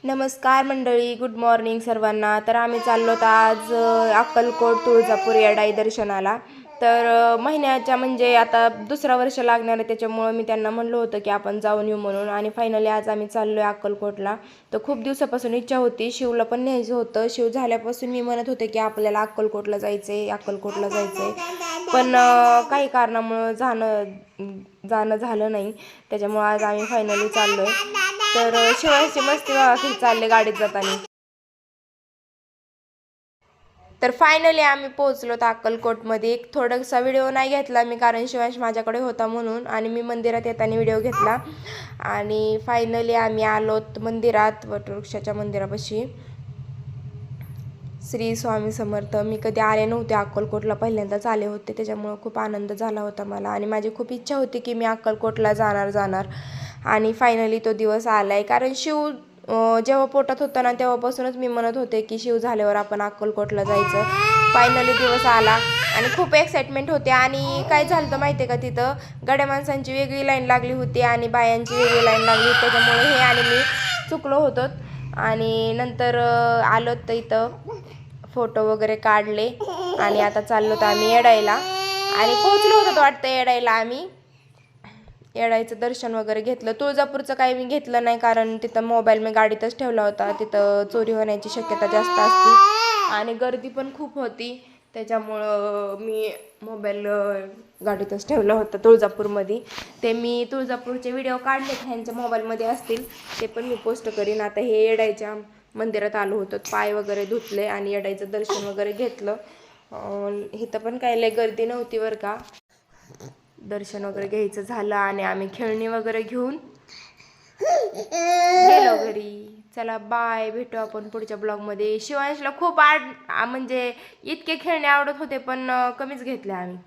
नमस्कार मंडळी, good morning सर्वांना. तर आम्ही चाललो तर आज अक्कलकोट तुळजापूर येडाई दर्शनाला. तर महिन्याच्या म्हणजे आता दुसरा वर्ष लागणार आहे, त्याच्यामुळं मी त्यांना म्हणलं होतं की आपण जाऊन येऊ म्हणून. आणि फायनली आज आम्ही चाललो आहे अक्कलकोटला. तर खूप दिवसापासून इच्छा होती, शिवला पण न्यायचं होतं. शिव झाल्यापासून मी म्हणत होते की आपल्याला अक्कलकोटला जायचं आहे, अक्कलकोटला जायचं आहे. पण काही कारणामुळं जाणं झालं नाही, त्याच्यामुळं आज आम्ही फायनली चाललो आहे. तर शिवांशी मस्ती बघा चालले गाडीत जाताना. तर फायनली आम्ही पोहोचलो तर अक्कलकोटमध्ये. एक थोडासा व्हिडिओ नाही घेतला मी, कारण शिवांश माझ्याकडे होता म्हणून, आणि मी मंदिरात येताना व्हिडिओ घेतला. आणि फायनली आम्ही आलोत मंदिरात, वटवृक्षाच्या मंदिरापाशी. श्री स्वामी समर्थ. मी कधी आले नव्हते अक्कलकोटला, पहिल्यांदाच आले होते, त्याच्यामुळं खूप आनंद झाला होता मला. आणि माझी खूप इच्छा होती की मी अक्कलकोटला जाणार. आणि फायनली तो दिवस आला आहे. कारण शिव जेव्हा पोटात होता ना, तेव्हापासूनच मी म्हणत होते की शिव झाल्यावर आपण अक्कलकोटला जायचं. फायनली दिवस आला आणि खूप एक्साइटमेंट होते. आणि काय झालं तर माहिती आहे का, तिथं गड्या माणसांची वेगळी लाईन लागली होती आणि बायांची वेगळी लाईन लागली होती, त्याच्यामुळे हे आणि मी चुकलो होतो. आणि नंतर आलो तर इथं फोटो वगैरे काढले आणि आता चाललो तर आम्ही येडायला. आणि पोहोचलो होतो वाटतं येडायला. आम्ही येडायचं दर्शन वगैरे घेतलं. तुळजापूरचं काही मी घेतलं नाही, कारण तिथं मोबाईल मी गाडीतच ठेवला होता. तिथं चोरी होण्याची शक्यता जास्त असते आणि गर्दी पण खूप होती, त्याच्यामुळं मी मोबाईल गाडीतच ठेवला होता तुळजापूरमध्ये. ते मी तुळजापूरचे व्हिडिओ काढले, ह्यांच्या मोबाईलमध्ये असतील, ते पण मी पोस्ट करीन. आता हे येडायच्या मंदिरात आलो होतो, पाय वगैरे धुतले आणि येडायचं दर्शन वगैरे घेतलं. इथं पण काही लय गर्दी नव्हती बरं का. दर्शन वगैरे घ्यायचं झालं आणि आम्ही खेळणी वगैरे घेऊन गेलो घरी. चला बाय, भेटू आपण पुढच्या ब्लॉगमध्ये. शिवांशला खूप म्हणजे इतके खेळणे आवडत होते, पण कमीच घेतले आम्ही.